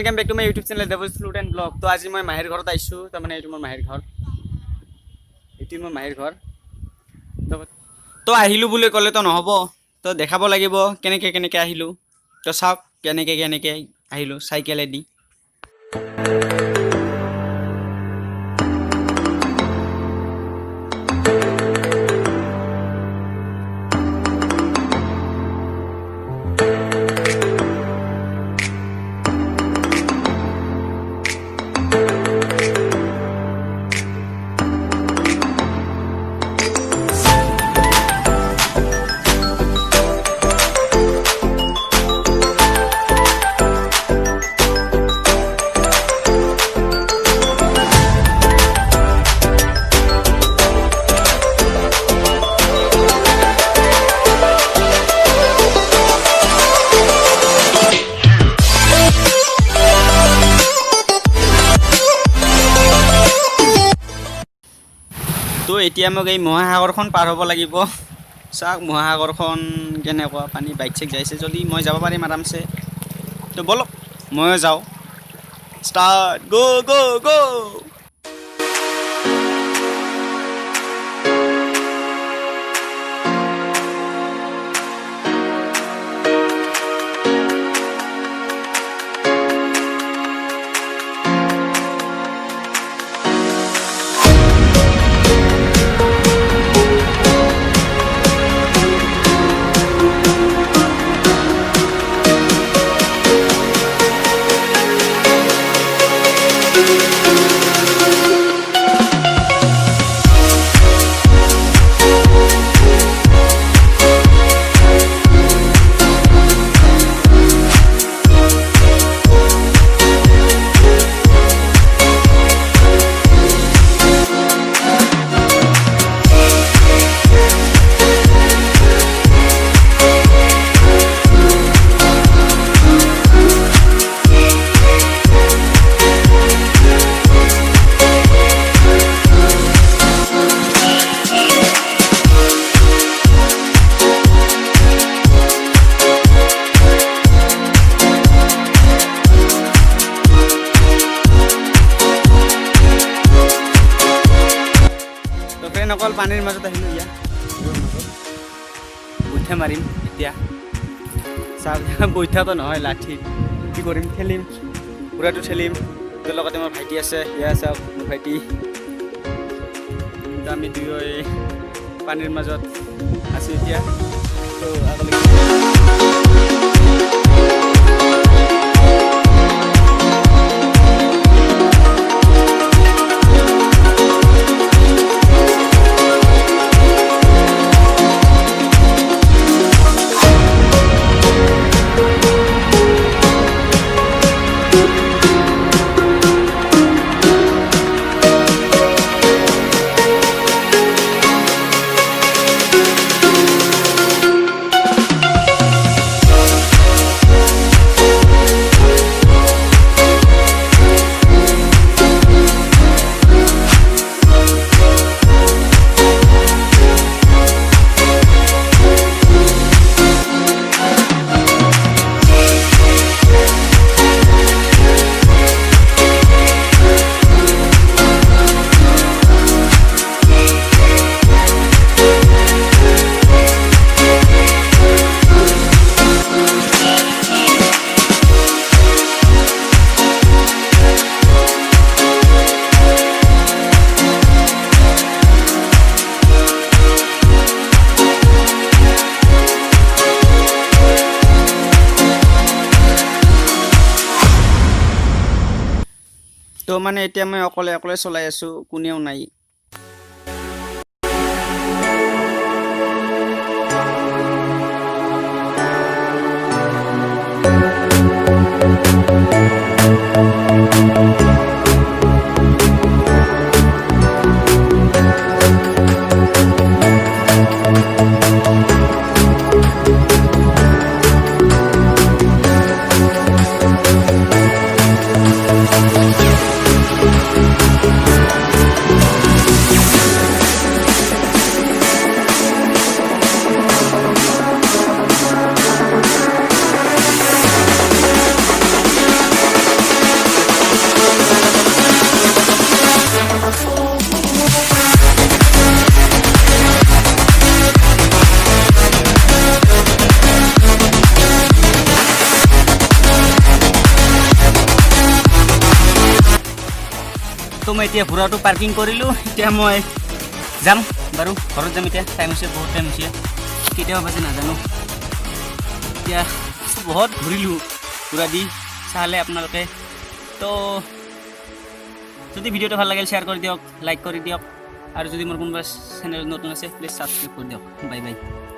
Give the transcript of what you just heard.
Welcome back to my YouTube channel Debojit flute and blog. तो आज मैं माहिर घरत आइसु तारमाने एटु मोर माहिर घर एटु मोर माहिर घर तो आहिलु बुले कले तो নহব तो देखाब লাগিব केनेके केनेके आहिलु तो साक केनेके केनेके आहिलु साइकेलेदी तो एतिया मग এই মহাসাগৰখন পাৰ হ'ব লাগিব চাক মহাসাগৰখন কেনেকুৱা পানী বাইক চেক যাইছে যদি মই যাব পাৰিম আৰামছে তো বলক মই যাও স্টাৰ্ট গো গো গো অকল পানীৰ মাজত আহিলো ইয়া বৈঠা মাৰিম এতিয়া চাওক বৈঠাটো নহয় লাঠি কি কৰিম খেলিম পুৰাটো খেলিম তোৰ লগতে মোৰ ভাইটি আছে ইয়া চাওক মোৰ ভাইটি আমি দুয়োই পানীৰ মাজত আছো এতিয়া তো আগলৈ তো মানে এতিয়া মই অকলে অকলে চলাই আছো কোনেও নাই মই এতিয়া ভুৰাটো পাৰ্কিং কৰিলোঁ এতিয়া মই যাম বাৰু ঘৰত যাম এতিয়া টাইম হৈছে বহুত টাইম হৈছে কেতিয়াবা বাজে নাজানো এতিয়া বহুত ঘূৰিলোঁ ঘূৰা দি চালে আপোনালোকে তো যদি ভিডিঅ'টো ভাল লাগিল শ্বেয়াৰ কৰি দিয়ক লাইক কৰি দিয়ক আৰু যদি মোৰ কোনোবা চেনেল নতুন আছে প্লিজ ছাবস্ক্ৰাইব কৰি দিয়ক বাই বাই